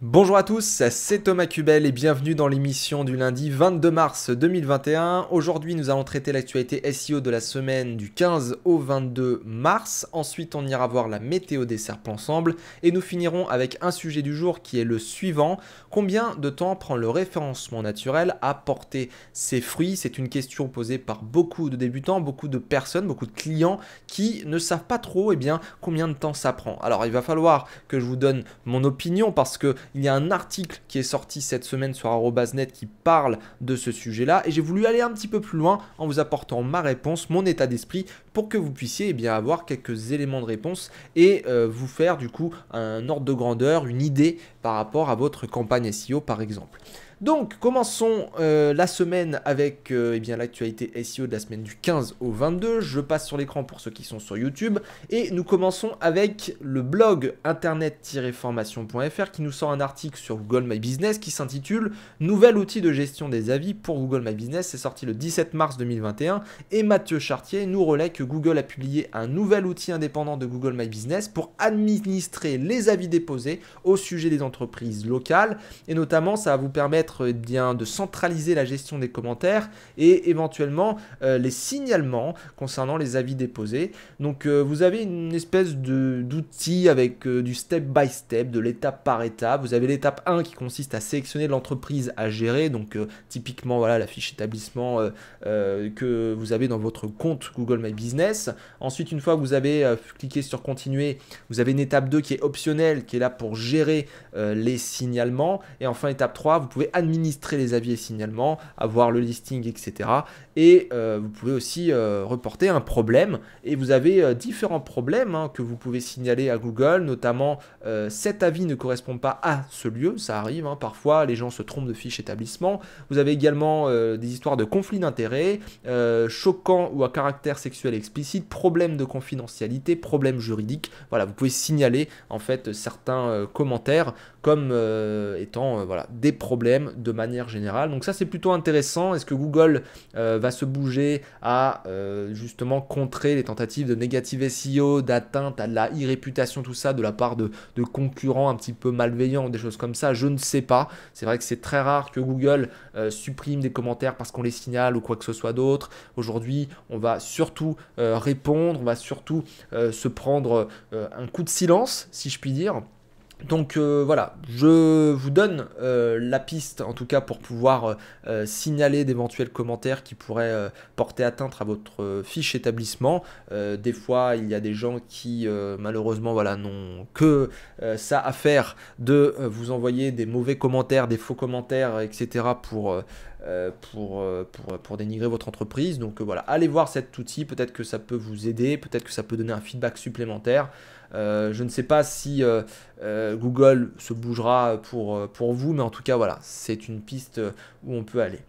Bonjour à tous, c'est Thomas Cubel et bienvenue dans l'émission du lundi 22 mars 2021. Aujourd'hui, nous allons traiter l'actualité SEO de la semaine du 15 au 22 mars. Ensuite, on ira voir la météo des serpents ensemble et nous finirons avec un sujet du jour qui est le suivant. Combien de temps prend le référencement naturel à porter ses fruits? C'est une question posée par beaucoup de débutants, beaucoup de personnes, beaucoup de clients qui ne savent pas trop combien de temps ça prend. Alors, il va falloir que je vous donne mon opinion parce que il y a un article qui est sorti cette semaine sur @net qui parle de ce sujet-là et j'ai voulu aller un petit peu plus loin en vous apportant ma réponse, mon état d'esprit pour que vous puissiez avoir quelques éléments de réponse et vous faire du coup un ordre de grandeur, une idée par rapport à votre campagne SEO par exemple. Donc, commençons la semaine avec l'actualité SEO de la semaine du 15 au 22. Je passe sur l'écran pour ceux qui sont sur YouTube. Et nous commençons avec le blog internet-formation.fr qui nous sort un article sur Google My Business qui s'intitule « Nouvel outil de gestion des avis pour Google My Business ». C'est sorti le 17 mars 2021. Et Mathieu Chartier nous relaie que Google a publié un nouvel outil indépendant de Google My Business pour administrer les avis déposés au sujet des entreprises locales. Et notamment, ça va vous permettre de centraliser la gestion des commentaires et éventuellement les signalements concernant les avis déposés. Donc vous avez une espèce d'outil avec du step by step, de l'étape par étape. Vous avez l'étape 1 qui consiste à sélectionner l'entreprise à gérer, donc typiquement voilà la fiche établissement que vous avez dans votre compte Google My Business. Ensuite, une fois que vous avez cliqué sur continuer, vous avez une étape 2 qui est optionnelle, qui est là pour gérer les signalements. Et enfin, étape 3, vous pouvez administrer les avis et signalements, avoir le listing, etc. Et vous pouvez aussi reporter un problème. Et vous avez différents problèmes que vous pouvez signaler à Google, notamment cet avis ne correspond pas à ce lieu, ça arrive, parfois les gens se trompent de fiche établissement. Vous avez également des histoires de conflits d'intérêts, choquants ou à caractère sexuel explicite, problèmes de confidentialité, problèmes juridiques. Voilà, vous pouvez signaler en fait certains commentaires comme étant des problèmes de manière générale. Donc ça c'est plutôt intéressant. Est-ce que Google va se bouger à justement contrer les tentatives de négative SEO, d'atteinte à la e-réputation, tout ça de la part de concurrents un petit peu malveillants ou des choses comme ça? Je ne sais pas. C'est vrai que c'est très rare que Google supprime des commentaires parce qu'on les signale ou quoi que ce soit d'autre. Aujourd'hui, on va surtout répondre, on va surtout se prendre un coup de silence, si je puis dire. Donc voilà, je vous donne la piste en tout cas pour pouvoir signaler d'éventuels commentaires qui pourraient porter atteinte à votre fiche établissement. Des fois, il y a des gens qui malheureusement n'ont que ça à faire de vous envoyer des mauvais commentaires, des faux commentaires, etc. pour dénigrer votre entreprise. Donc voilà, allez voir cet outil, peut-être que ça peut vous aider, peut-être que ça peut donner un feedback supplémentaire. Je ne sais pas si Google se bougera pour vous, mais en tout cas voilà, c'est une piste où on peut aller.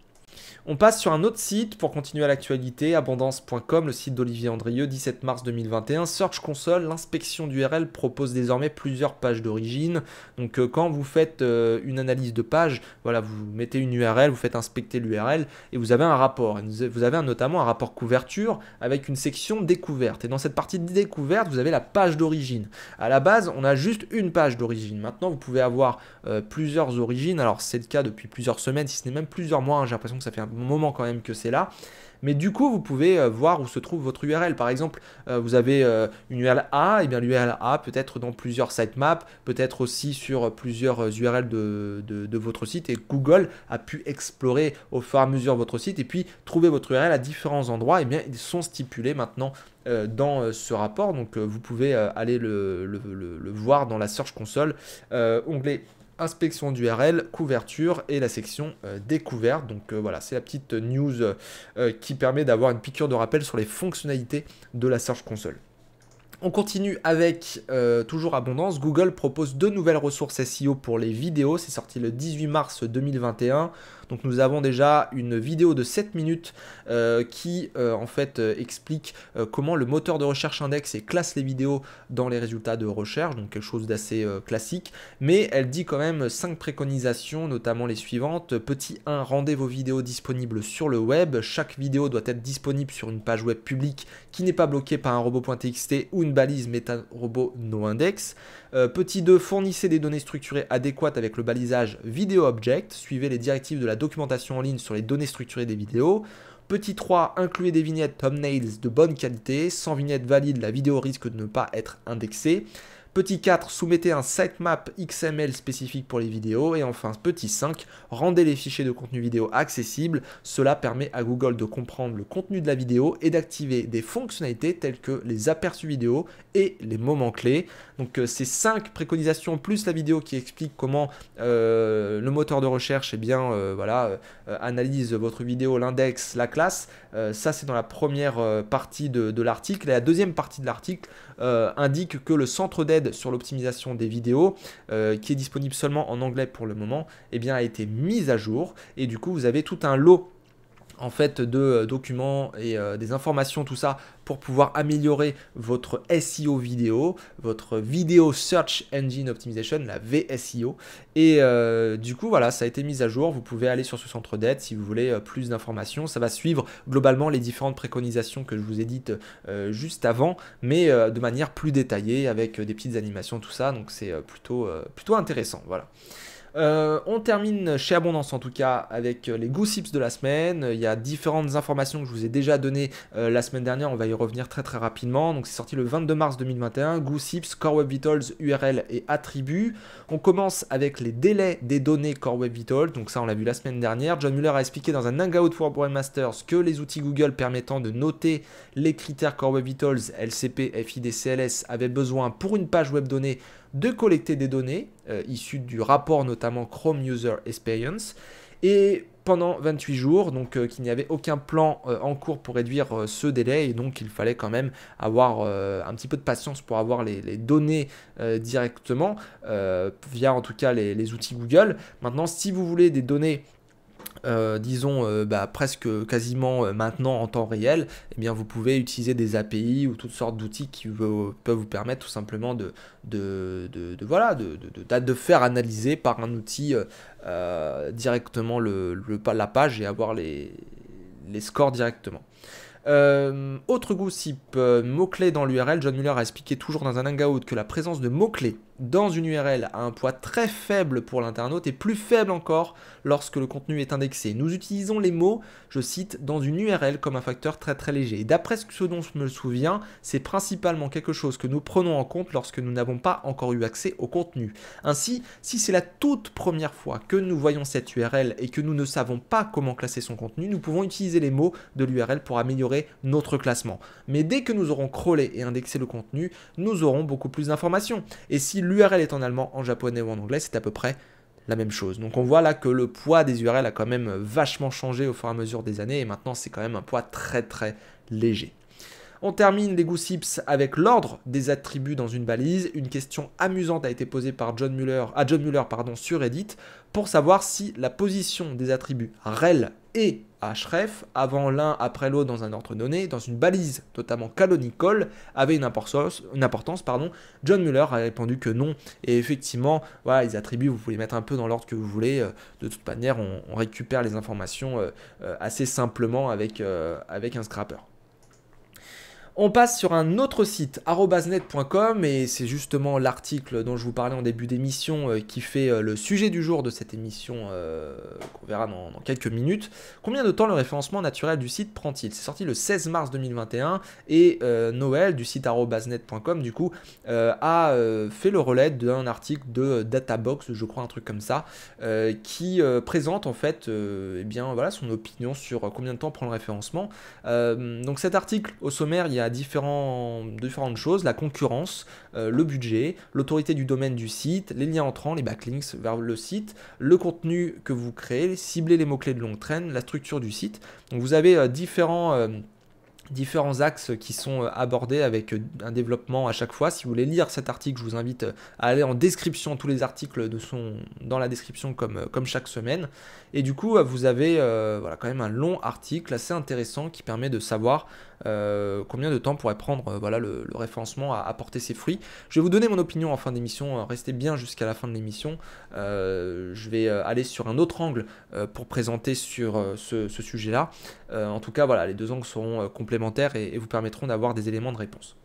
On passe sur un autre site pour continuer à l'actualité, abondance.com, le site d'Olivier Andrieux, 17 mars 2021. Search Console, l'inspection d'URL propose désormais plusieurs pages d'origine. Donc quand vous faites une analyse de page, voilà, vous mettez une URL, vous faites inspecter l'URL et vous avez un rapport. Vous avez notamment un rapport couverture avec une section découverte. Et dans cette partie de découverte, vous avez la page d'origine. À la base, on a juste une page d'origine. Maintenant, vous pouvez avoir plusieurs origines. Alors c'est le cas depuis plusieurs semaines, si ce n'est même plusieurs mois. J'ai l'impression que ça fait un moment quand même que c'est là. Mais du coup, vous pouvez voir où se trouve votre URL. Par exemple, vous avez une URL A, et bien l'URL A peut être dans plusieurs sitemaps, peut-être aussi sur plusieurs URL de votre site. Et Google a pu explorer au fur et à mesure votre site et puis trouver votre URL à différents endroits. Et bien, ils sont stipulés maintenant dans ce rapport. Donc, vous pouvez aller le voir dans la Search Console, onglet inspection d'URL, couverture et la section découverte. Donc voilà, c'est la petite news qui permet d'avoir une piqûre de rappel sur les fonctionnalités de la Search Console. On continue avec toujours Abondance. Google propose 2 nouvelles ressources SEO pour les vidéos. C'est sorti le 18 mars 2021. Donc nous avons déjà une vidéo de 7 minutes qui en fait explique comment le moteur de recherche indexe et classe les vidéos dans les résultats de recherche, donc quelque chose d'assez classique, mais elle dit quand même 5 préconisations, notamment les suivantes. Petit 1, rendez vos vidéos disponibles sur le web. Chaque vidéo doit être disponible sur une page web publique qui n'est pas bloquée par un robot.txt ou une balise MetaRobot noindex. Petit 2, fournissez des données structurées adéquates avec le balisage VideoObject. Suivez les directives de la documentation en ligne sur les données structurées des vidéos. Petit 3, incluez des vignettes thumbnails de bonne qualité. Sans vignette valide, la vidéo risque de ne pas être indexée. Petit 4, soumettez un sitemap XML spécifique pour les vidéos. Et enfin, petit 5, rendez les fichiers de contenu vidéo accessibles. Cela permet à Google de comprendre le contenu de la vidéo et d'activer des fonctionnalités telles que les aperçus vidéo et les moments clés. Donc ces 5 préconisations plus la vidéo qui explique comment le moteur de recherche analyse votre vidéo, l'index, la classe. Ça c'est dans la première partie de l'article. Et la deuxième partie de l'article indique que le centre d'aide sur l'optimisation des vidéos, qui est disponible seulement en anglais pour le moment, eh bien, a été mis à jour. Et du coup, vous avez tout un lot en fait de documents et des informations, tout ça pour pouvoir améliorer votre SEO vidéo, votre Video Search Engine Optimization, la VSEO. Et du coup, voilà, ça a été mis à jour. Vous pouvez aller sur ce centre d'aide si vous voulez plus d'informations. Ça va suivre globalement les différentes préconisations que je vous ai dites juste avant, mais de manière plus détaillée avec des petites animations, tout ça. Donc c'est plutôt intéressant. Voilà. On termine chez Abondance en tout cas avec les Goosips de la semaine. Il y a différentes informations que je vous ai déjà données la semaine dernière, on va y revenir très rapidement. Donc c'est sorti le 22 mars 2021, Goosips, Core Web Vitals, URL et attributs. On commence avec les délais des données Core Web Vitals, donc ça on l'a vu la semaine dernière. John Mueller a expliqué dans un Hangout for Webmasters que les outils Google permettant de noter les critères Core Web Vitals, LCP, FID, CLS avaient besoin pour une page web donnée de collecter des données issues du rapport notamment Chrome User Experience, et pendant 28 jours, donc qu'il n'y avait aucun plan en cours pour réduire ce délai, et donc il fallait quand même avoir un petit peu de patience pour avoir les données directement via en tout cas les outils Google. Maintenant, si vous voulez des données presque quasiment maintenant en temps réel, eh bien vous pouvez utiliser des API ou toutes sortes d'outils qui peuvent vous permettre tout simplement de faire analyser par un outil directement la page et avoir les scores directement. Autre gossip, mots-clés dans l'URL. John Mueller a expliqué toujours dans un hangout que la présence de mots-clés dans une URL a un poids très faible pour l'internaute et plus faible encore lorsque le contenu est indexé. Nous utilisons les mots, je cite, dans une URL comme un facteur très léger. Et d'après ce dont je me souviens, c'est principalement quelque chose que nous prenons en compte lorsque nous n'avons pas encore eu accès au contenu. Ainsi, si c'est la toute première fois que nous voyons cette URL et que nous ne savons pas comment classer son contenu, nous pouvons utiliser les mots de l'URL pour améliorer notre classement. Mais dès que nous aurons crawlé et indexé le contenu, nous aurons beaucoup plus d'informations. Et si l'URL est en allemand, en japonais ou en anglais, c'est à peu près la même chose. Donc on voit là que le poids des URL a quand même vachement changé au fur et à mesure des années, et maintenant c'est quand même un poids très léger. On termine les Goosips avec l'ordre des attributs dans une balise. Une question amusante a été posée par John Mueller sur Reddit pour savoir si la position des attributs rel et href avant l'un après l'autre dans un ordre donné, dans une balise notamment canonical, avait une importance. John Mueller a répondu que non. Et effectivement, voilà, les attributs, vous pouvez les mettre un peu dans l'ordre que vous voulez. De toute manière, on récupère les informations assez simplement avec un scrapper. On passe sur un autre site, @net.com, et c'est justement l'article dont je vous parlais en début d'émission qui fait le sujet du jour de cette émission qu'on verra dans quelques minutes. Combien de temps le référencement naturel du site prend-il? C'est sorti le 16 mars 2021 et Noël du site @net.com du coup a fait le relais d'un article de Databox, je crois un truc comme ça, qui présente en fait son opinion sur combien de temps prend le référencement. Donc cet article, au sommaire, il y a différentes choses: la concurrence, le budget, l'autorité du domaine du site, les liens entrants, les backlinks vers le site, le contenu que vous créez, cibler les mots-clés de longue traîne, la structure du site. Donc vous avez différents axes qui sont abordés avec un développement à chaque fois. Si vous voulez lire cet article, je vous invite à aller en description. Tous les articles sont dans la description comme chaque semaine. Et du coup, vous avez quand même un long article assez intéressant qui permet de savoir combien de temps pourrait prendre le référencement à porter ses fruits. Je vais vous donner mon opinion en fin d'émission. Restez bien jusqu'à la fin de l'émission. Je vais aller sur un autre angle pour présenter sur ce sujet-là. En tout cas, voilà, les deux angles seront complémentaires et vous permettront d'avoir des éléments de réponse.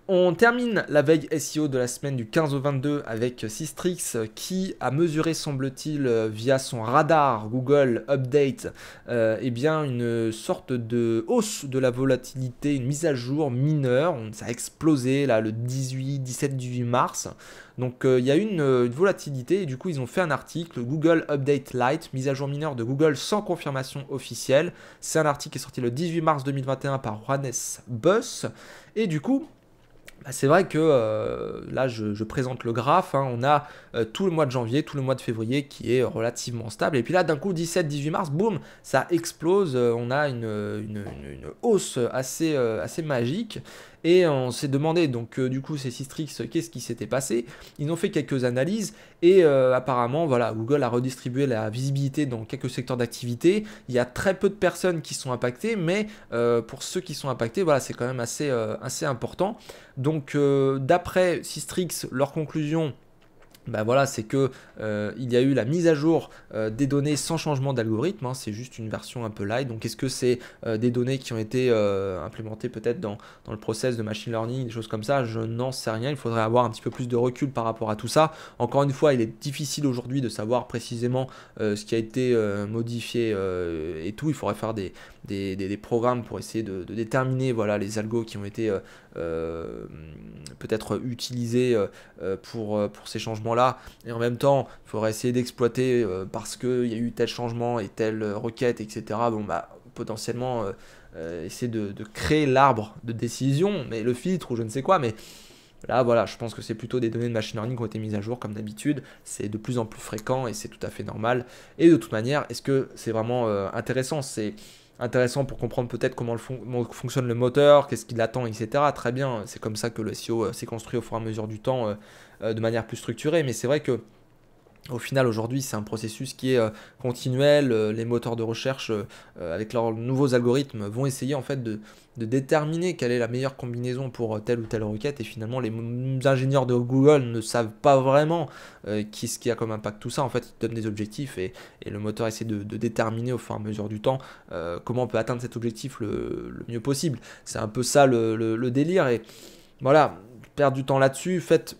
On termine la veille SEO de la semaine du 15 au 22 avec Systrix qui a mesuré, semble-t-il, via son radar Google Update, eh bien une sorte de hausse de la volatilité, une mise à jour mineure. Ça a explosé là le 17-18 mars. Donc il y a eu une volatilité et du coup ils ont fait un article, Google Update Lite, mise à jour mineure de Google sans confirmation officielle. C'est un article qui est sorti le 18 mars 2021 par Juanes Bus. Et du coup, c'est vrai que là, je présente le graphe. Hein, on a tout le mois de janvier, tout le mois de février qui est relativement stable. Et puis là, d'un coup, 17-18 mars, boum, ça explose. On a une hausse assez magique. Et on s'est demandé, donc du coup, ces Systrix, qu'est-ce qui s'était passé? Ils ont fait quelques analyses et apparemment, voilà, Google a redistribué la visibilité dans quelques secteurs d'activité. Il y a très peu de personnes qui sont impactées, mais pour ceux qui sont impactés, voilà, c'est quand même assez important. Donc, d'après Systrix, leur conclusion, bah voilà, c'est que il y a eu la mise à jour des données sans changement d'algorithme, hein, c'est juste une version un peu light. Donc est-ce que c'est des données qui ont été implémentées peut-être dans le process de machine learning, des choses comme ça? Je n'en sais rien, il faudrait avoir un petit peu plus de recul par rapport à tout ça. Encore une fois, il est difficile aujourd'hui de savoir précisément ce qui a été modifié et tout. Il faudrait faire des programmes pour essayer de déterminer, voilà, les algos qui ont été peut-être utilisés pour ces changements-là. Et en même temps, il faudrait essayer d'exploiter parce qu'il y a eu tel changement et telle requête, etc. Bon, bah, potentiellement essayer de créer l'arbre de décision, mais le filtre ou je ne sais quoi. Mais là, voilà, je pense que c'est plutôt des données de machine learning qui ont été mises à jour comme d'habitude. C'est de plus en plus fréquent et c'est tout à fait normal. Et de toute manière, est-ce que c'est vraiment intéressant? C'est intéressant pour comprendre peut-être comment fonctionne le moteur, qu'est-ce qu'il attend, etc. Très bien, c'est comme ça que le SEO s'est construit au fur et à mesure du temps de manière plus structurée. Mais c'est vrai que au final, aujourd'hui, c'est un processus qui est continuel. Les moteurs de recherche, avec leurs nouveaux algorithmes, vont essayer en fait de déterminer quelle est la meilleure combinaison pour telle ou telle requête. Et finalement, les ingénieurs de Google ne savent pas vraiment ce qui a comme impact tout ça. En fait, ils donnent des objectifs et le moteur essaie de déterminer au fur et à mesure du temps comment on peut atteindre cet objectif le mieux possible. C'est un peu ça le délire. Et voilà, perdre du temps là-dessus, faites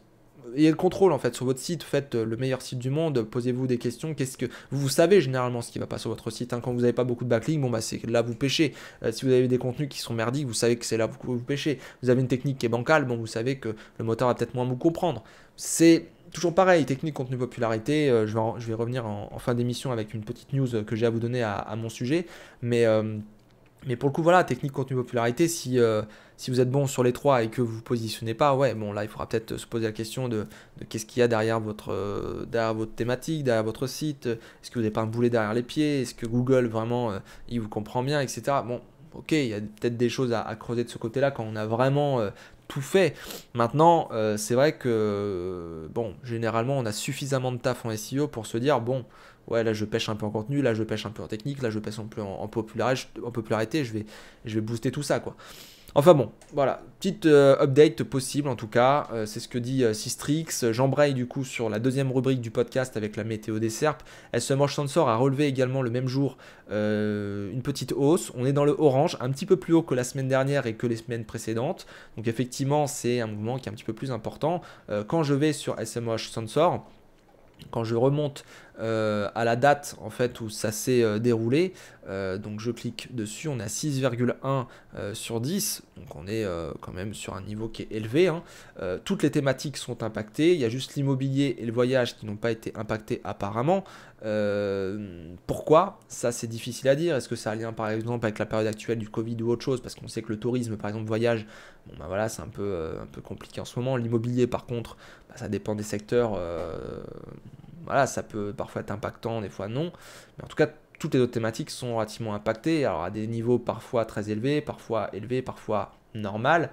ayez le contrôle en fait sur votre site, faites le meilleur site du monde, posez-vous des questions, qu'est-ce que vous savez généralement ce qui va pas sur votre site, hein. Quand vous n'avez pas beaucoup de backlinks, bon bah c'est là vous pêchez. Si vous avez des contenus qui sont merdiques, vous savez que c'est là que vous pêchez. Vous avez une technique qui est bancale, bon vous savez que le moteur va peut-être moins vous comprendre. C'est toujours pareil, technique, contenu, popularité. Je vais revenir en fin d'émission avec une petite news que j'ai à vous donner à mon sujet, mais pour le coup, voilà, technique, contenu, popularité, si vous êtes bon sur les trois et que vous vous positionnez pas, ouais, bon là, il faudra peut-être se poser la question de qu'est-ce qu'il y a derrière votre thématique, derrière votre site. Est-ce que vous n'avez pas un boulet derrière les pieds? Est-ce que Google, vraiment, il vous comprend bien, etc. Bon, ok, il y a peut-être des choses à creuser de ce côté-là quand on a vraiment tout fait. Maintenant, c'est vrai que, bon, généralement, on a suffisamment de taf en SEO pour se dire, bon, ouais, là je pêche un peu en contenu, là je pêche un peu en technique, là je pêche un peu en popularité, je vais booster tout ça, quoi. Enfin bon, voilà, petite update possible en tout cas, c'est ce que dit Systrix. J'embraye du coup sur la deuxième rubrique du podcast avec la météo des SERP. SEMrush Sensor a relevé également le même jour une petite hausse. On est dans le orange, un petit peu plus haut que la semaine dernière et que les semaines précédentes. Donc effectivement, c'est un mouvement qui est un petit peu plus important. Quand je vais sur SEMrush Sensor, quand je remonte à la date en fait où ça s'est déroulé, donc je clique dessus, on est à 6,1 sur 10, donc on est quand même sur un niveau qui est élevé, hein. Toutes les thématiques sont impactées, il y a juste l'immobilier et le voyage qui n'ont pas été impactés apparemment. Pourquoi? Ça c'est difficile à dire. Est-ce que ça a un lien par exemple avec la période actuelle du Covid ou autre chose? Parce qu'on sait que le tourisme par exemple voyage, bon bah voilà, c'est un peu compliqué en ce moment. L'immobilier par contre, bah, ça dépend des secteurs. Voilà, ça peut parfois être impactant, des fois non. Mais en tout cas, toutes les autres thématiques sont relativement impactées. Alors à des niveaux parfois très élevés, parfois normal.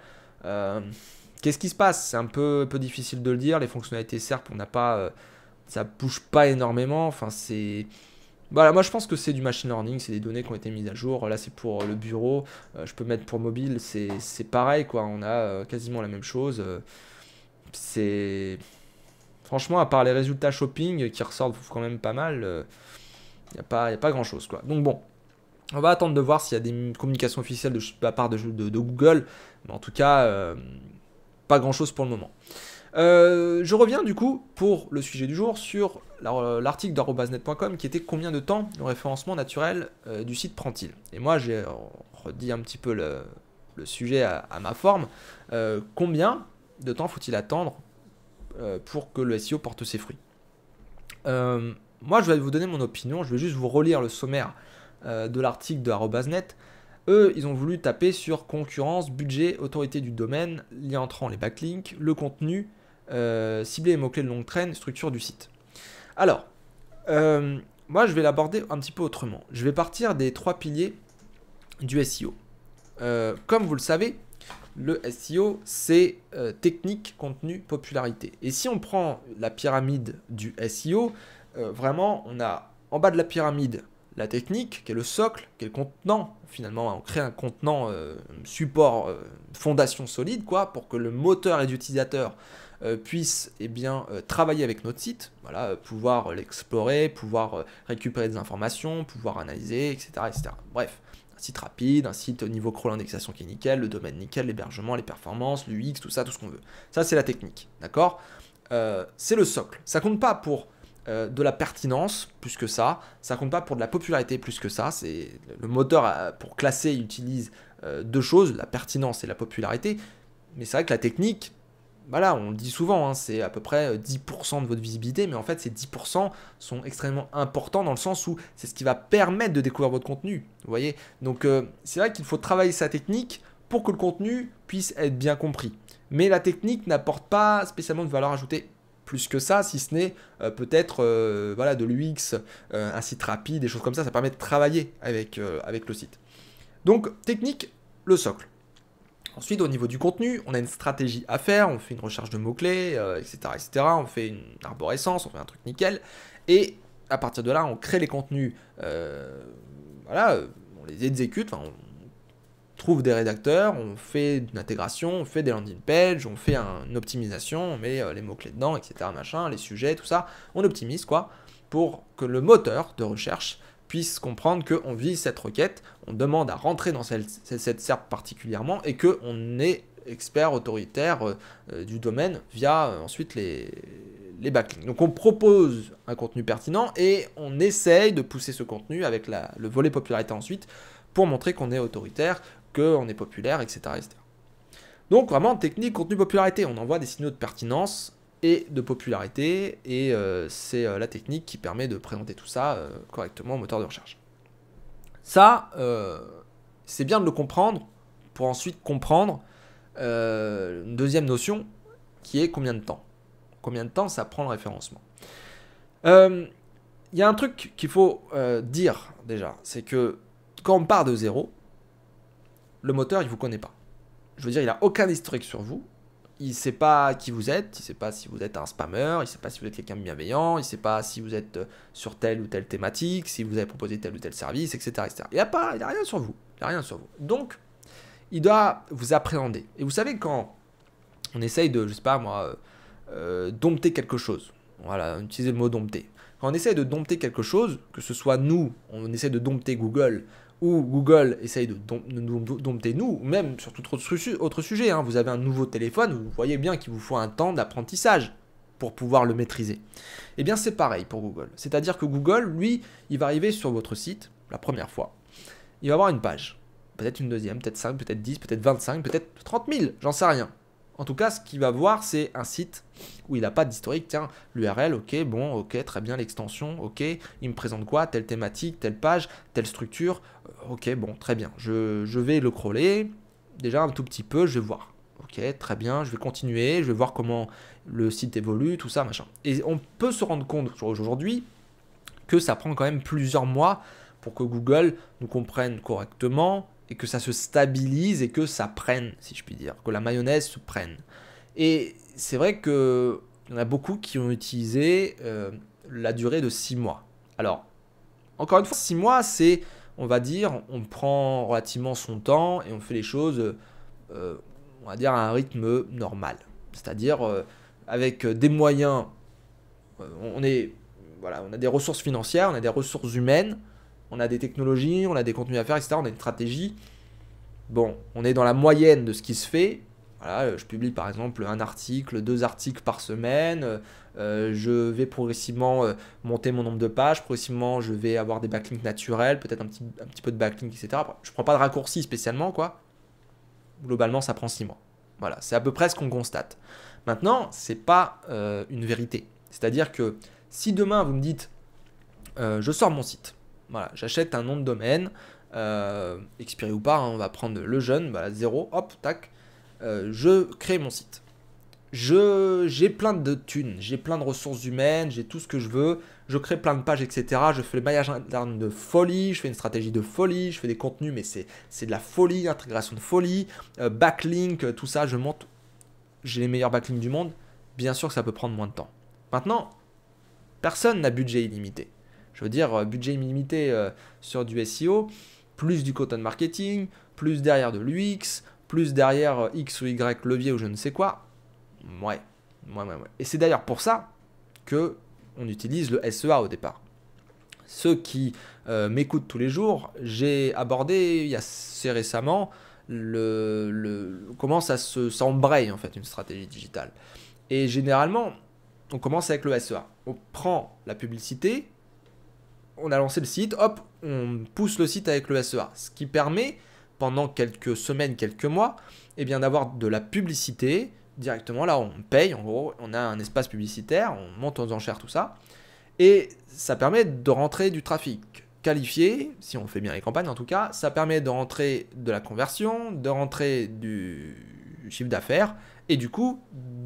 Qu'est-ce qui se passe? C'est un peu difficile de le dire. Les fonctionnalités SERP, on n'a pas, ça bouge pas énormément. Enfin, c'est voilà, moi je pense que c'est du machine learning, c'est des données qui ont été mises à jour. Là, c'est pour le bureau. Je peux mettre pour mobile, c'est pareil, quoi. On a quasiment la même chose. C'est franchement, à part les résultats shopping qui ressortent quand même pas mal, y a pas grand-chose, quoi. Donc bon, on va attendre de voir s'il y a des communications officielles de la part de Google. Mais en tout cas, pas grand-chose pour le moment. Je reviens du coup pour le sujet du jour sur l'article d'arobase-net.com qui était combien de temps le référencement naturel du site prend-il. Et moi j'ai redit un petit peu le sujet à ma forme. Combien de temps faut-il attendre pour que le SEO porte ses fruits. Moi je vais vous donner mon opinion, je vais juste vous relire le sommaire de l'article de arobase-net. Eux, ils ont voulu taper sur concurrence, budget, autorité du domaine, lien entrant, les backlinks, le contenu, cibler les mots-clés de longue traîne, structure du site. Alors, moi, je vais l'aborder un petit peu autrement. Je vais partir des 3 piliers du SEO. Comme vous le savez, le SEO, c'est technique, contenu, popularité. Et si on prend la pyramide du SEO, vraiment, on a en bas de la pyramide la technique, qui est le socle, qui est le contenant. Finalement, on crée un contenant support, fondation solide, quoi, pour que le moteur et l'utilisateur puissent travailler avec notre site, voilà, pouvoir l'explorer, pouvoir récupérer des informations, pouvoir analyser, etc., etc. Bref, un site rapide, un site au niveau crawl indexation qui est nickel, le domaine nickel, l'hébergement, les performances, l'UX, tout ça, tout ce qu'on veut. Ça, c'est la technique, d'accord? C'est le socle. Ça compte pas pour de la pertinence plus que ça compte pas pour de la popularité plus que ça, c'est le moteur pour classer il utilise deux choses, la pertinence et la popularité, mais c'est vrai que la technique, voilà, on le dit souvent, hein, c'est à peu près 10% de votre visibilité, mais en fait ces 10% sont extrêmement importants dans le sens où c'est ce qui va permettre de découvrir votre contenu, vous voyez, donc c'est vrai qu'il faut travailler sa technique pour que le contenu puisse être bien compris, mais la technique n'apporte pas spécialement de valeur ajoutée plus que ça, si ce n'est peut-être voilà, de l'UX, un site rapide, des choses comme ça permet de travailler avec le site. Donc, technique, le socle. Ensuite, au niveau du contenu, on a une stratégie à faire, on fait une recherche de mots-clés, etc., etc., on fait une arborescence, on fait un truc nickel, et à partir de là, on crée les contenus, voilà, on les exécute, on trouve des rédacteurs, on fait une intégration, on fait des landing pages, on fait une optimisation, on met les mots-clés dedans, etc., machin, les sujets, tout ça, on optimise quoi, pour que le moteur de recherche puisse comprendre qu'on vise cette requête, on demande à rentrer dans cette SERP particulièrement, et qu'on est expert autoritaire du domaine via ensuite les backlinks. Donc on propose un contenu pertinent, et on essaye de pousser ce contenu avec le volet popularité ensuite, pour montrer qu'on est autoritaire, qu'on est populaire, etc., etc. Donc vraiment, technique, contenu, popularité. On envoie des signaux de pertinence et de popularité, et c'est la technique qui permet de présenter tout ça correctement au moteur de recherche. Ça, c'est bien de le comprendre pour ensuite comprendre une deuxième notion qui est combien de temps. Combien de temps ça prend le référencement. Il y a un truc qu'il faut dire déjà, c'est que quand on part de zéro, le moteur, il ne vous connaît pas. Je veux dire, il n'a aucun historique sur vous. Il ne sait pas qui vous êtes. Il ne sait pas si vous êtes un spammeur. Il ne sait pas si vous êtes quelqu'un de bienveillant. Il ne sait pas si vous êtes sur telle ou telle thématique, si vous avez proposé tel ou tel service, etc., etc. Il n'a rien sur vous. Il n'a rien sur vous. Donc, il doit vous appréhender. Et vous savez, quand on essaye de, je sais pas moi, dompter quelque chose. Voilà, utiliser le mot dompter. Quand on essaye de dompter quelque chose, que ce soit nous, on essaie de dompter Google, ou Google essaye de dompter nous, ou même sur tout autre sujet. Hein. Vous avez un nouveau téléphone, vous voyez bien qu'il vous faut un temps d'apprentissage pour pouvoir le maîtriser. Eh bien, c'est pareil pour Google. C'est-à-dire que Google, lui, il va arriver sur votre site, la première fois. Il va avoir une page. Peut-être une deuxième, peut-être 5, peut-être 10, peut-être 25, peut-être 30 000, j'en sais rien. En tout cas, ce qu'il va voir, c'est un site où il n'a pas d'historique. Tiens, l'URL, ok, bon, ok, très bien, l'extension, ok, il me présente quoi, telle thématique, telle page, telle structure, ok, bon, très bien. Je vais le crawler, déjà un tout petit peu, je vais voir. Ok, très bien, je vais continuer, je vais voir comment le site évolue, tout ça, machin. Et on peut se rendre compte aujourd'hui que ça prend quand même plusieurs mois pour que Google nous comprenne correctement, et que ça se stabilise et que ça prenne, si je puis dire, que la mayonnaise se prenne. Et c'est vrai qu'il y en a beaucoup qui ont utilisé la durée de 6 mois. Alors, encore une fois, 6 mois, c'est, on va dire, on prend relativement son temps et on fait les choses, on va dire, à un rythme normal. C'est-à-dire, avec des moyens, on a des ressources financières, on a des ressources humaines, on a des technologies, on a des contenus à faire, etc. On a une stratégie. Bon, on est dans la moyenne de ce qui se fait. Voilà, je publie par exemple un article, 2 articles par semaine. Je vais progressivement monter mon nombre de pages. Progressivement, je vais avoir des backlinks naturels, peut-être un petit peu de backlinks, etc. Je ne prends pas de raccourcis spécialement, quoi. Globalement, ça prend 6 mois. Voilà, c'est à peu près ce qu'on constate. Maintenant, c'est pas une vérité. C'est-à-dire que si demain vous me dites, je sors mon site, voilà, j'achète un nom de domaine, expiré ou pas, hein, on va prendre le jeune, voilà, 0, hop, tac, je crée mon site. J'ai plein de thunes, j'ai plein de ressources humaines, j'ai tout ce que je veux, je crée plein de pages, etc. Je fais le maillage interne de folie, je fais une stratégie de folie, je fais des contenus, mais c'est de la folie, intégration de folie, backlink, tout ça, je monte, j'ai les meilleurs backlinks du monde, bien sûr que ça peut prendre moins de temps. Maintenant, personne n'a budget illimité. Je veux dire, budget illimité sur du SEO, plus du content marketing, plus derrière de l'UX, plus derrière X ou Y levier ou je ne sais quoi. Ouais. Et c'est d'ailleurs pour ça que on utilise le SEA au départ. Ceux qui m'écoutent tous les jours, j'ai abordé il y a assez récemment comment ça s'embraye en fait une stratégie digitale. Et généralement, on commence avec le SEA. On prend la publicité, on a lancé le site, hop, on pousse le site avec le SEA. Ce qui permet, pendant quelques semaines, quelques mois, eh bien d'avoir de la publicité directement. Là, on paye, en gros, on a un espace publicitaire, on monte aux enchères, tout ça. Et ça permet de rentrer du trafic qualifié, si on fait bien les campagnes en tout cas. Ça permet de rentrer de la conversion, de rentrer du chiffre d'affaires, et du coup,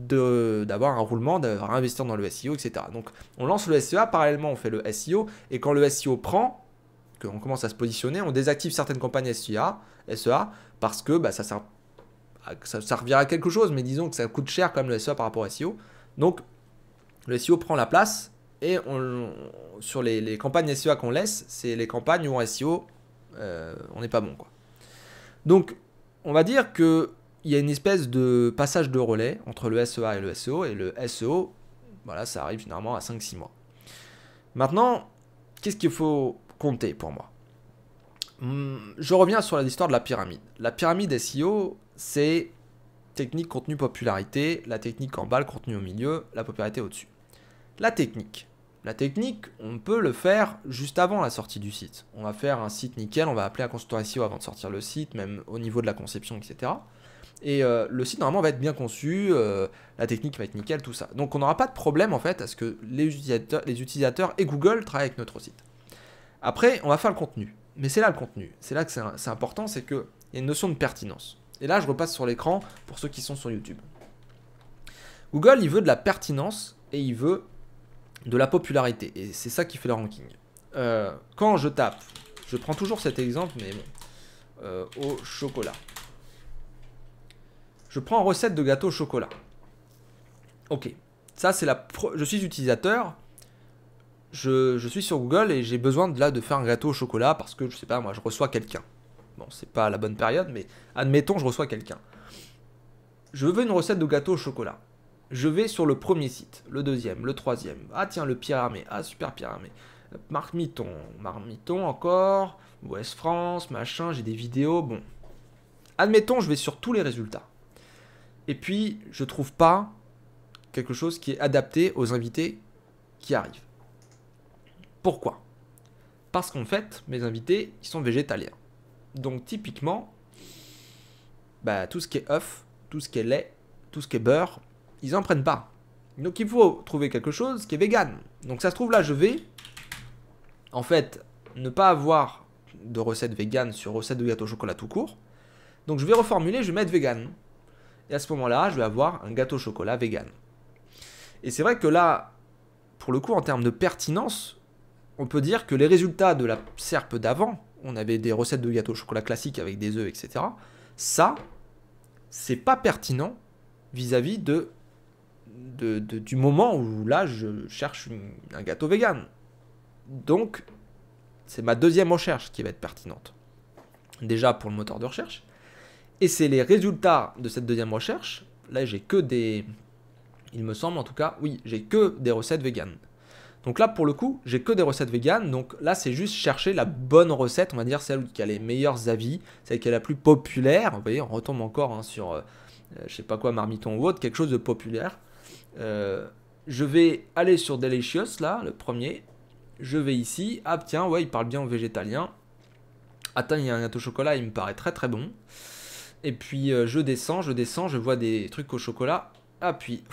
d'avoir un roulement, de réinvestir dans le SEO, etc. Donc, on lance le SEA, parallèlement, on fait le SEO, et quand le SEO prend, qu'on commence à se positionner, on désactive certaines campagnes SEA parce que bah, ça servira à quelque chose, mais disons que ça coûte cher quand même le SEA par rapport au SEO. Donc, le SEO prend la place, et sur les campagnes SEA qu'on laisse, c'est les campagnes où en SEO, on n'est pas bon, quoi. Donc, on va dire que il y a une espèce de passage de relais entre le SEA et le SEO, et le SEO, voilà, ça arrive généralement à 5-6 mois. Maintenant, qu'est-ce qu'il faut compter pour moi ? Je reviens sur l'histoire de la pyramide. La pyramide SEO, c'est technique, contenu, popularité, la technique en bas, le contenu au milieu, la popularité au-dessus. La technique, on peut le faire juste avant la sortie du site. On va faire un site nickel, on va appeler un consultant SEO avant de sortir le site, même au niveau de la conception, etc. Et le site normalement va être bien conçu, la technique va être nickel, tout ça. Donc on n'aura pas de problème en fait à ce que les utilisateurs et Google travaillent avec notre site. Après, on va faire le contenu. Mais c'est là le contenu. C'est là que c'est important, c'est qu'il y a une notion de pertinence. Et là, je repasse sur l'écran pour ceux qui sont sur YouTube. Google, il veut de la pertinence et il veut de la popularité. Et c'est ça qui fait le ranking. Quand je tape, je prends toujours cet exemple, mais bon, au chocolat. Je prends recette de gâteau au chocolat. Ok, ça c'est je suis utilisateur, je suis sur Google et j'ai besoin de faire un gâteau au chocolat parce que, je sais pas, moi je reçois quelqu'un. Bon, c'est pas la bonne période, mais admettons, je reçois quelqu'un. Je veux une recette de gâteau au chocolat. Je vais sur le premier site, le deuxième, le troisième. Ah tiens, le Pierre Hermé. Ah super Pierre Hermé. Marmiton encore. Ouest France, machin, j'ai des vidéos. Bon. Admettons, je vais sur tous les résultats. Et puis, je trouve pas quelque chose qui est adapté aux invités qui arrivent. Pourquoi ? Parce qu'en fait, mes invités, ils sont végétaliens. Donc typiquement, bah, tout ce qui est œuf, tout ce qui est lait, tout ce qui est beurre, ils n'en prennent pas. Donc il faut trouver quelque chose qui est vegan. Donc ça se trouve là, je vais en fait ne pas avoir de recette vegan sur recette de gâteau au chocolat tout court. Donc je vais reformuler, je vais mettre vegan. Et à ce moment-là, je vais avoir un gâteau au chocolat vegan. Et c'est vrai que là, pour le coup, en termes de pertinence, on peut dire que les résultats de la SERP d'avant, on avait des recettes de gâteau au chocolat classiques avec des œufs, etc. Ça, c'est pas pertinent vis-à-vis du moment où là, je cherche un gâteau vegan. Donc, c'est ma deuxième recherche qui va être pertinente. Déjà pour le moteur de recherche. Et c'est les résultats de cette deuxième recherche. Là, j'ai que des... Il me semble en tout cas, oui, j'ai que des recettes véganes. Donc là, pour le coup, j'ai que des recettes véganes. Donc là, c'est juste chercher la bonne recette, on va dire celle qui a les meilleurs avis, celle qui est la plus populaire. Vous voyez, on retombe encore sur je sais pas quoi, marmiton ou autre, quelque chose de populaire. Je vais aller sur Delicious, là, le premier. Je vais ici. Ah, tiens, ouais, il parle bien aux végétaliens. Attends, il y a un gâteau au chocolat, il me paraît très très bon. Et puis, je descends, je vois des trucs au chocolat. Ah, puis,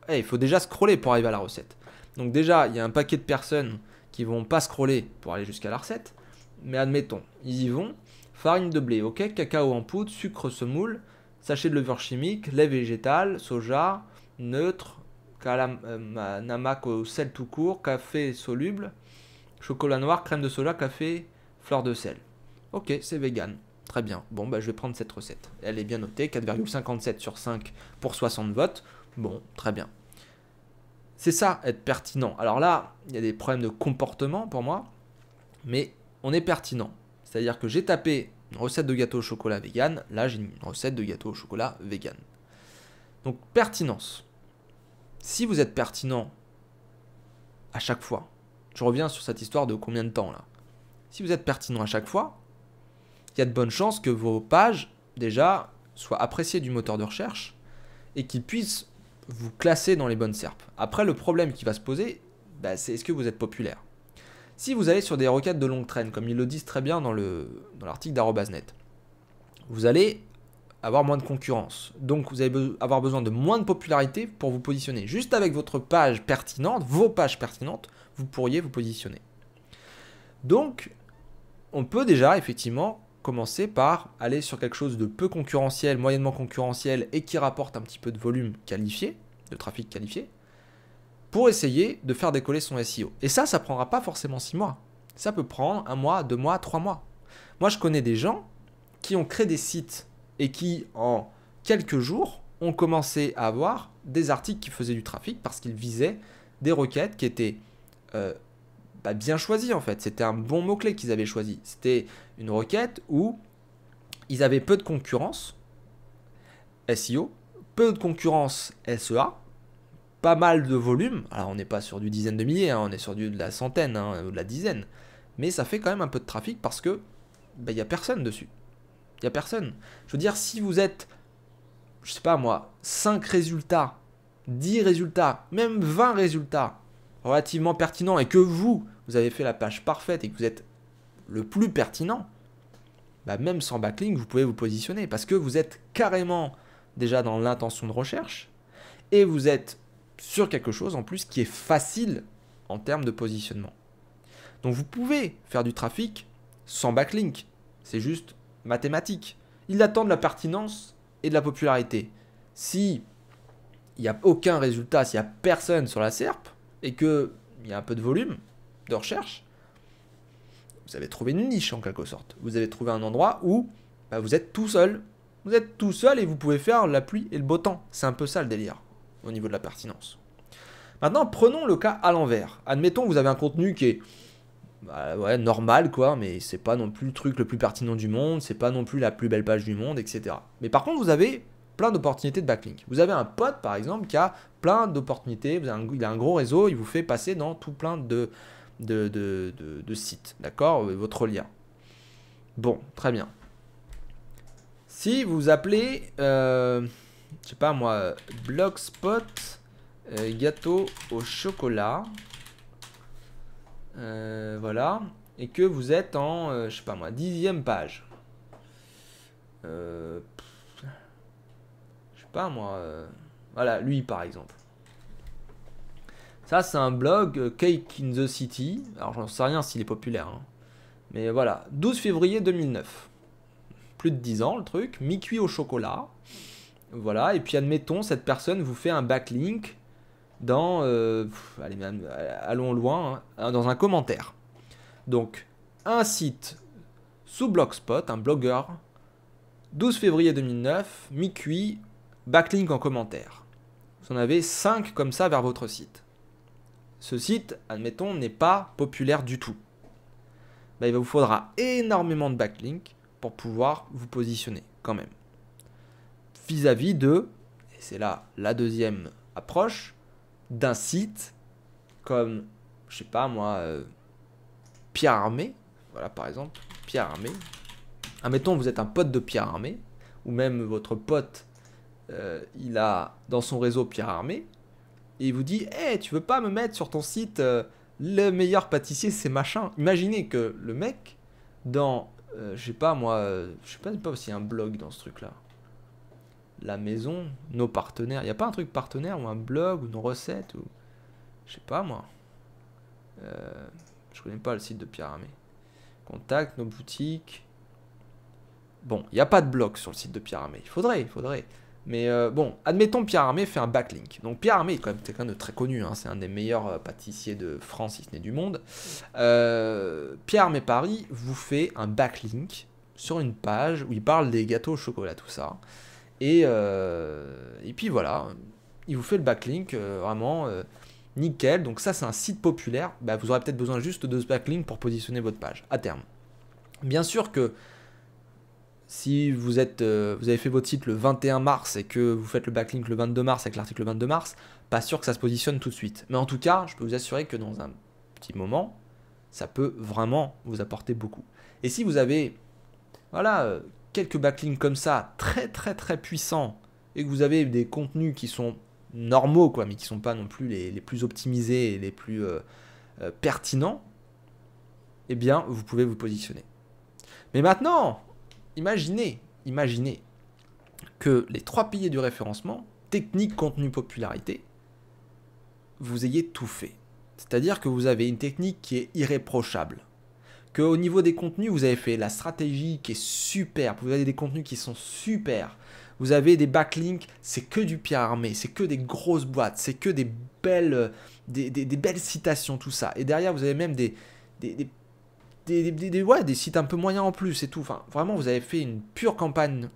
il faut déjà scroller pour arriver à la recette. Donc déjà, il y a un paquet de personnes qui vont pas scroller pour aller jusqu'à la recette. Mais admettons, ils y vont. Farine de blé, ok, cacao en poudre, sucre semoule, sachet de levure chimique, lait végétal, soja, neutre, namac au sel tout court, café soluble, chocolat noir, crème de soja, café, fleur de sel. Ok, c'est vegan. Très bien. Bon, bah, je vais prendre cette recette. Elle est bien notée, 4,57 sur 5 pour 60 votes. Bon, très bien. C'est ça, être pertinent. Alors là, il y a des problèmes de comportement pour moi, mais on est pertinent. C'est-à-dire que j'ai tapé une recette de gâteau au chocolat vegan, là j'ai une recette de gâteau au chocolat vegan. Donc pertinence. Si vous êtes pertinent à chaque fois, je reviens sur cette histoire de combien de temps là. Si vous êtes pertinent à chaque fois, il y a de bonnes chances que vos pages déjà soient appréciées du moteur de recherche et qu'ils puissent vous classer dans les bonnes SERP. Après, le problème qui va se poser, c'est est-ce que vous êtes populaire. Si vous allez sur des requêtes de longue traîne, comme ils le disent très bien dans l'article d'Arobase.net, vous allez avoir moins de concurrence. Donc vous allez avoir besoin de moins de popularité pour vous positionner. Juste avec votre page pertinente, vos pages pertinentes, vous pourriez vous positionner. Donc, on peut déjà effectivement commencer par aller sur quelque chose de peu concurrentiel, moyennement concurrentiel et qui rapporte un petit peu de volume qualifié, de trafic qualifié, pour essayer de faire décoller son SEO. Et ça prendra pas forcément 6 mois. Ça peut prendre 1 mois, 2 mois, 3 mois. Moi, je connais des gens qui ont créé des sites et qui, en quelques jours, ont commencé à avoir des articles qui faisaient du trafic parce qu'ils visaient des requêtes qui étaient bien choisies en fait. C'était un bon mot-clé qu'ils avaient choisi. C'était une requête où ils avaient peu de concurrence SEO, peu de concurrence SEA, pas mal de volume. Alors on n'est pas sur du dizaine de milliers, on est sur de la centaine ou de la dizaine. Mais ça fait quand même un peu de trafic parce que il n'y a personne dessus. Il n'y a personne. Je veux dire, si vous êtes, je sais pas moi, 5 résultats, 10 résultats, même 20 résultats relativement pertinents et que vous avez fait la page parfaite et que vous êtes le plus pertinent, même sans backlink, vous pouvez vous positionner parce que vous êtes carrément déjà dans l'intention de recherche et vous êtes sur quelque chose en plus qui est facile en termes de positionnement. Donc vous pouvez faire du trafic sans backlink. C'est juste mathématique. Il attend de la pertinence et de la popularité. Si il n'y a aucun résultat, s'il n'y a personne sur la SERP et qu'il y a un peu de volume de recherche, vous avez trouvé une niche en quelque sorte. Vous avez trouvé un endroit où vous êtes tout seul. Vous êtes tout seul et vous pouvez faire la pluie et le beau temps. C'est un peu ça le délire au niveau de la pertinence. Maintenant, prenons le cas à l'envers. Admettons que vous avez un contenu qui est normal quoi, mais c'est pas non plus le truc le plus pertinent du monde, c'est pas non plus la plus belle page du monde, etc. Mais par contre, vous avez plein d'opportunités de backlink. Vous avez un pote par exemple qui a plein d'opportunités, il a un gros réseau, il vous fait passer dans tout plein de sites, d'accord, votre lien. Bon, très bien. Si vous appelez, je sais pas moi, Blogspot gâteau au chocolat, voilà, et que vous êtes en, je sais pas moi, 10e page. Je sais pas moi, voilà, lui par exemple. Ça c'est un blog, Cake in the City, alors j'en sais rien s'il est populaire, hein. Mais voilà, 12 février 2009. Plus de 10 ans le truc, mi-cuit au chocolat. Voilà, et puis admettons, cette personne vous fait un backlink dans, allons loin, hein, dans un commentaire. Donc, un site sous Blogspot, un blogueur, 12 février 2009, mi-cuit, backlink en commentaire. Vous en avez 5 comme ça vers votre site. Ce site, admettons, n'est pas populaire du tout. Il vous faudra énormément de backlinks pour pouvoir vous positionner quand même. Vis-à-vis de, et c'est là la deuxième approche, d'un site comme, je sais pas moi, Pierre Armé, voilà par exemple, Pierre Armé. Admettons vous êtes un pote de Pierre Armé, ou même votre pote il a dans son réseau Pierre Hermé, et il vous dit hey, tu veux pas me mettre sur ton site le meilleur pâtissier, c'est machin. Imaginez que le mec, dans, je sais pas moi, je sais pas s'il y a un blog dans ce truc-là. La maison, nos partenaires. Il n'y a pas un truc partenaire ou un blog ou nos recettes ou. Je sais pas moi. Je connais pas le site de Pierre Hermé. Contact, nos boutiques. Bon, il n'y a pas de blog sur le site de Pierre Hermé. Il faudrait. Mais bon, admettons Pierre Hermé fait un backlink. Donc Pierre Hermé est quand même quelqu'un de très connu. Hein. C'est un des meilleurs pâtissiers de France, si ce n'est du monde. Pierre Hermé Paris vous fait un backlink sur une page où il parle des gâteaux au chocolat, tout ça. Et puis voilà, il vous fait le backlink vraiment nickel. Donc ça, c'est un site populaire. Bah, vous aurez peut-être besoin juste de ce backlink pour positionner votre page à terme. Bien sûr que si vous avez fait votre site le 21 mars et que vous faites le backlink le 22 mars avec l'article 22 mars, pas sûr que ça se positionne tout de suite. Mais en tout cas, je peux vous assurer que dans un petit moment, ça peut vraiment vous apporter beaucoup. Et si vous avez, voilà, quelques backlinks comme ça, très puissants, et que vous avez des contenus qui sont normaux, quoi, mais qui ne sont pas non plus les plus optimisés et les plus pertinents, eh bien, vous pouvez vous positionner. Mais maintenant, imaginez que les 3 piliers du référencement, technique, contenu, popularité, vous ayez tout fait. C'est-à-dire que vous avez une technique qui est irréprochable. Qu'au niveau des contenus, vous avez fait la stratégie qui est super, vous avez des contenus qui sont super, vous avez des backlinks, c'est que du Pierre Hermé, c'est que des grosses boîtes, c'est que des belles citations, tout ça. Et derrière, vous avez même des sites un peu moyens en plus et tout. Enfin, vraiment, vous avez fait une pure campagne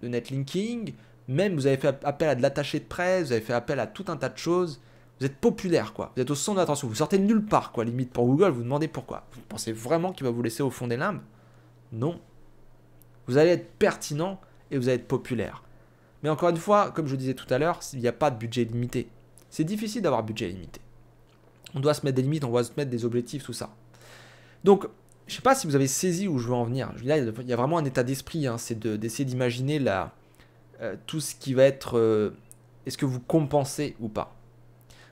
de netlinking, même vous avez fait appel à de l'attaché de presse, vous avez fait appel à tout un tas de choses. Vous êtes populaire, quoi. Vous êtes au centre de l'attention. Vous sortez de nulle part, quoi. Limite pour Google, vous demandez pourquoi. Vous pensez vraiment qu'il va vous laisser au fond des limbes? Non. Vous allez être pertinent et vous allez être populaire. Mais encore une fois, comme je disais tout à l'heure, il n'y a pas de budget limité. C'est difficile d'avoir budget limité. On doit se mettre des limites, on doit se mettre des objectifs, tout ça. Donc, je ne sais pas si vous avez saisi où je veux en venir. Là, il y a vraiment un état d'esprit. Hein, c'est d'essayer d'imaginer tout ce qui va être... est-ce que vous compensez ou pas?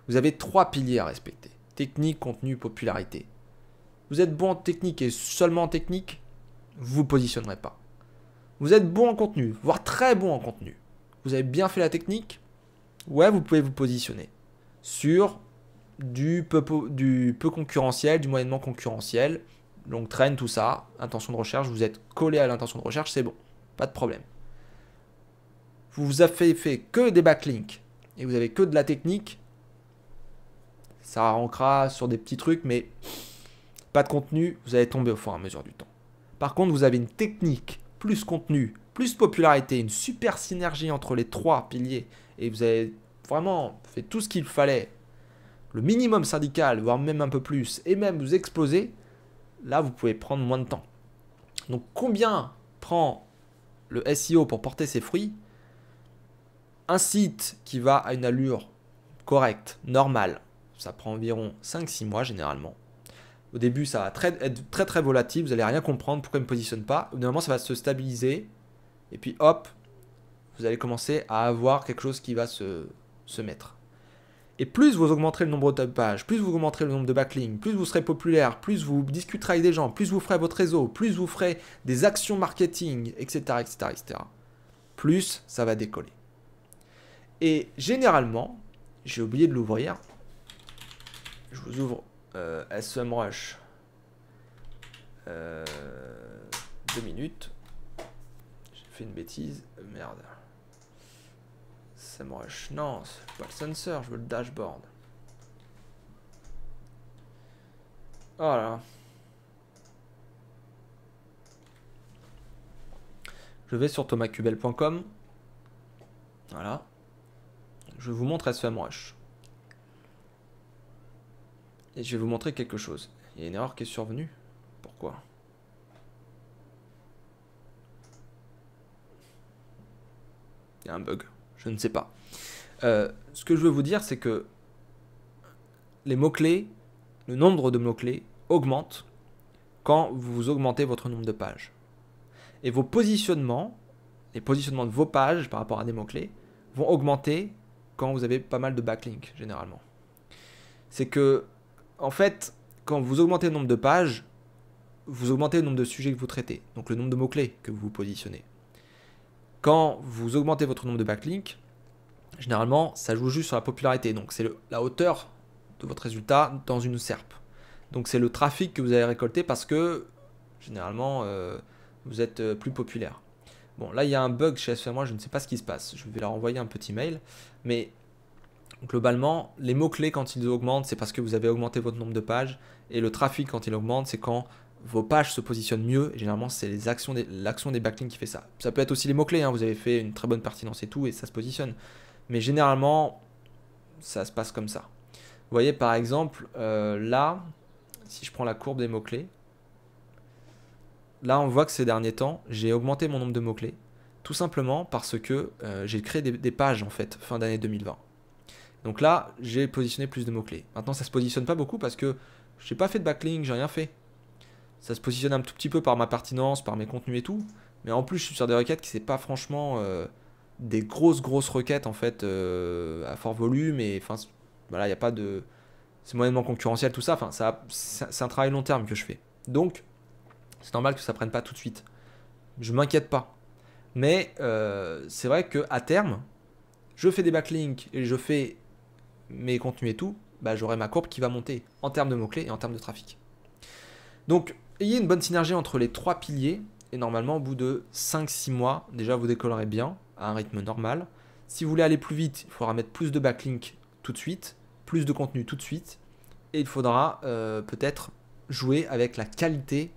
Vous avez 3 piliers à respecter. Technique, contenu, popularité. Vous êtes bon en technique et seulement en technique, vous ne vous positionnerez pas. Vous êtes bon en contenu, voire très bon en contenu. Vous avez bien fait la technique, ouais, vous pouvez vous positionner sur du peu concurrentiel, du moyennement concurrentiel, long train, tout ça, intention de recherche, vous êtes collé à l'intention de recherche, c'est bon, pas de problème. Vous avez fait que des backlinks et vous avez que de la technique, ça ancrera sur des petits trucs, mais pas de contenu, vous allez tomber au fur et à mesure du temps. Par contre, vous avez une technique, plus contenu, plus popularité, une super synergie entre les 3 piliers, et vous avez vraiment fait tout ce qu'il fallait, le minimum syndical, voire même un peu plus, et même vous exploser, là, vous pouvez prendre moins de temps. Donc, combien prend le SEO pour porter ses fruits? Un site qui va à une allure correcte, normale, ça prend environ 5-6 mois généralement. Au début, ça va être très volatile, vous n'allez rien comprendre pourquoi il ne me positionne pas. Au bout d'un moment, ça va se stabiliser. Et puis hop, vous allez commencer à avoir quelque chose qui va se mettre. Et plus vous augmenterez le nombre de pages, plus vous augmenterez le nombre de backlinks, plus vous serez populaire, plus vous discuterez avec des gens, plus vous ferez votre réseau, plus vous ferez des actions marketing, etc. Plus ça va décoller. Et généralement, j'ai oublié de l'ouvrir. Je vous ouvre SEMrush 2 minutes. J'ai fait une bêtise. Merde. SEMrush. Non, c'est pas le sensor, je veux le dashboard. Voilà. Je vais sur thomascubel.com. Voilà. Je vous montre SEMrush. Et je vais vous montrer quelque chose. Il y a une erreur qui est survenue. Pourquoi? Il y a un bug. Je ne sais pas. Ce que je veux vous dire, c'est que les mots-clés, le nombre de mots-clés augmente quand vous augmentez votre nombre de pages. Et vos positionnements, les positionnements de vos pages par rapport à des mots-clés, vont augmenter quand vous avez pas mal de backlinks, généralement. C'est que, en fait, quand vous augmentez le nombre de pages, vous augmentez le nombre de sujets que vous traitez, donc le nombre de mots-clés que vous vous positionnez. Quand vous augmentez votre nombre de backlinks, généralement, ça joue juste sur la popularité. Donc, c'est la hauteur de votre résultat dans une SERP. Donc, c'est le trafic que vous allez récolter parce que, généralement, vous êtes plus populaire. Bon, là, il y a un bug chez SEMrush, je ne sais pas ce qui se passe. Je vais leur envoyer un petit mail. Mais, globalement, les mots-clés, quand ils augmentent, c'est parce que vous avez augmenté votre nombre de pages. Et le trafic, quand il augmente, c'est quand vos pages se positionnent mieux. Et généralement, c'est l'action des backlinks qui fait ça. Ça peut être aussi les mots-clés. Hein. Vous avez fait une très bonne pertinence et tout, et ça se positionne. Mais généralement, ça se passe comme ça. Vous voyez, par exemple, là, si je prends la courbe des mots-clés, là, on voit que ces derniers temps, j'ai augmenté mon nombre de mots-clés, tout simplement parce que j'ai créé des pages, en fait, fin d'année 2020. Donc là, j'ai positionné plus de mots-clés. Maintenant, ça ne se positionne pas beaucoup parce que je n'ai pas fait de backlink, j'ai rien fait. Ça se positionne un tout petit peu par ma pertinence, par mes contenus et tout. Mais en plus, je suis sur des requêtes qui, c'est pas franchement des grosses requêtes, en fait, à fort volume. Et enfin, voilà, il n'y a pas de... C'est moyennement concurrentiel, tout ça. Enfin, c'est un travail long terme que je fais. Donc, c'est normal que ça prenne pas tout de suite. Je m'inquiète pas. Mais c'est vrai qu'à terme, je fais des backlinks et je fais mes contenus et tout, bah, j'aurai ma courbe qui va monter en termes de mots-clés et en termes de trafic. Donc, ayez une bonne synergie entre les trois piliers et normalement, au bout de 5-6 mois, déjà, vous décollerez bien à un rythme normal. Si vous voulez aller plus vite, il faudra mettre plus de backlinks tout de suite, plus de contenu tout de suite, et il faudra peut-être jouer avec la qualité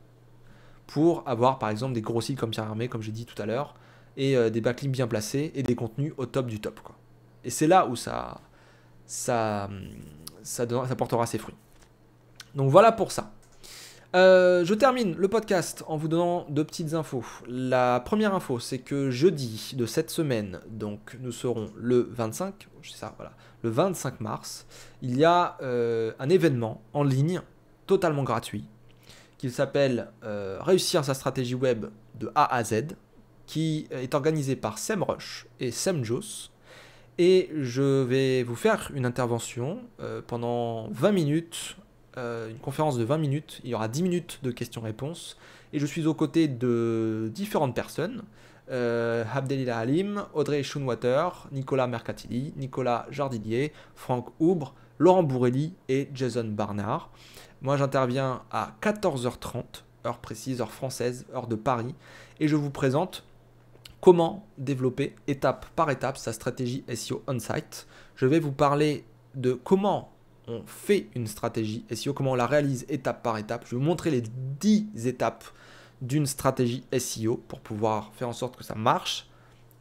pour avoir par exemple des gros sites comme Pierre Hermé, comme j'ai dit tout à l'heure, et des backlinks bien placés et des contenus au top du top, quoi. Et c'est là où ça portera ses fruits. Donc voilà pour ça. Je termine le podcast en vous donnant deux petites infos. La première info, c'est que jeudi de cette semaine, donc nous serons le 25, c'est ça, voilà, le 25 mars, il y a un événement en ligne totalement gratuit qui s'appelle Réussir sa stratégie web de A à Z, qui est organisé par SEMrush et SEMJoss. Et je vais vous faire une intervention pendant 20 minutes, une conférence de 20 minutes. Il y aura 10 minutes de questions-réponses. Et je suis aux côtés de différentes personnes. Abdelila Halim, Audrey Schoonwater, Nicolas Mercatili, Nicolas Jardinier, Franck Oubre, Laurent Bourrelli et Jason Barnard. Moi, j'interviens à 14h30, heure précise, heure française, heure de Paris. Et je vous présente comment développer étape par étape sa stratégie SEO on-site. Je vais vous parler de comment on fait une stratégie SEO, comment on la réalise étape par étape. Je vais vous montrer les 10 étapes d'une stratégie SEO pour pouvoir faire en sorte que ça marche.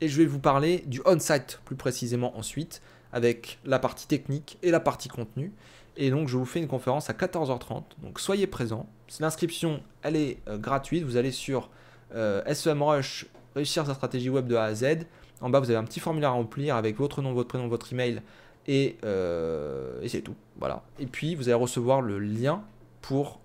Et je vais vous parler du on-site plus précisément ensuite, avec la partie technique et la partie contenu. Et donc, je vous fais une conférence à 14h30. Donc, soyez présents. L'inscription, elle est gratuite. Vous allez sur SEMrush, réussir sa stratégie web de A à Z. En bas, vous avez un petit formulaire à remplir avec votre nom, votre prénom, votre email. Et c'est tout. Voilà. Et puis, vous allez recevoir le lien pour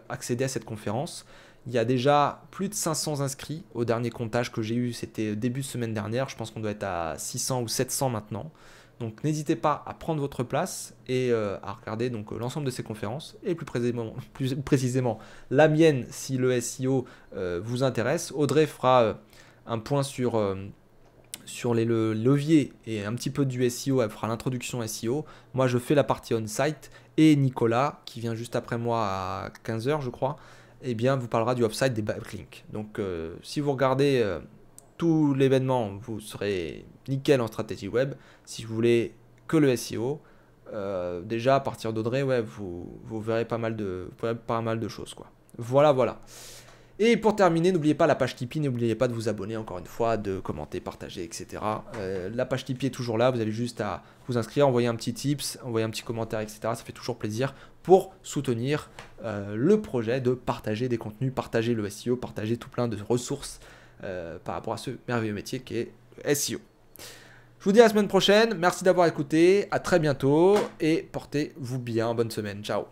accéder à cette conférence. Il y a déjà plus de 500 inscrits au dernier comptage que j'ai eu. C'était début de semaine dernière. Je pense qu'on doit être à 600 ou 700 maintenant. Donc n'hésitez pas à prendre votre place et à regarder donc l'ensemble de ces conférences et plus précisément la mienne si le SEO vous intéresse. Audrey fera un point sur les leviers et un petit peu du SEO, elle fera l'introduction SEO. Moi je fais la partie on-site et Nicolas qui vient juste après moi à 15h je crois, eh bien vous parlera du off-site des backlinks. Donc si vous regardez tout l'événement, vous serez nickel en stratégie web. Si vous voulez que le SEO, déjà à partir d'Audrey, ouais, vous verrez pas mal de choses, quoi. Voilà. Et pour terminer, n'oubliez pas la page Tipeee, n'oubliez pas de vous abonner encore une fois, de commenter, partager, etc. La page Tipeee est toujours là, vous avez juste à vous inscrire, envoyer un petit tips, envoyer un petit commentaire, etc. Ça fait toujours plaisir pour soutenir le projet de partager des contenus, partager le SEO, partager tout plein de ressources par rapport à ce merveilleux métier qui est le SEO. Je vous dis à la semaine prochaine, merci d'avoir écouté, à très bientôt et portez-vous bien, bonne semaine, ciao.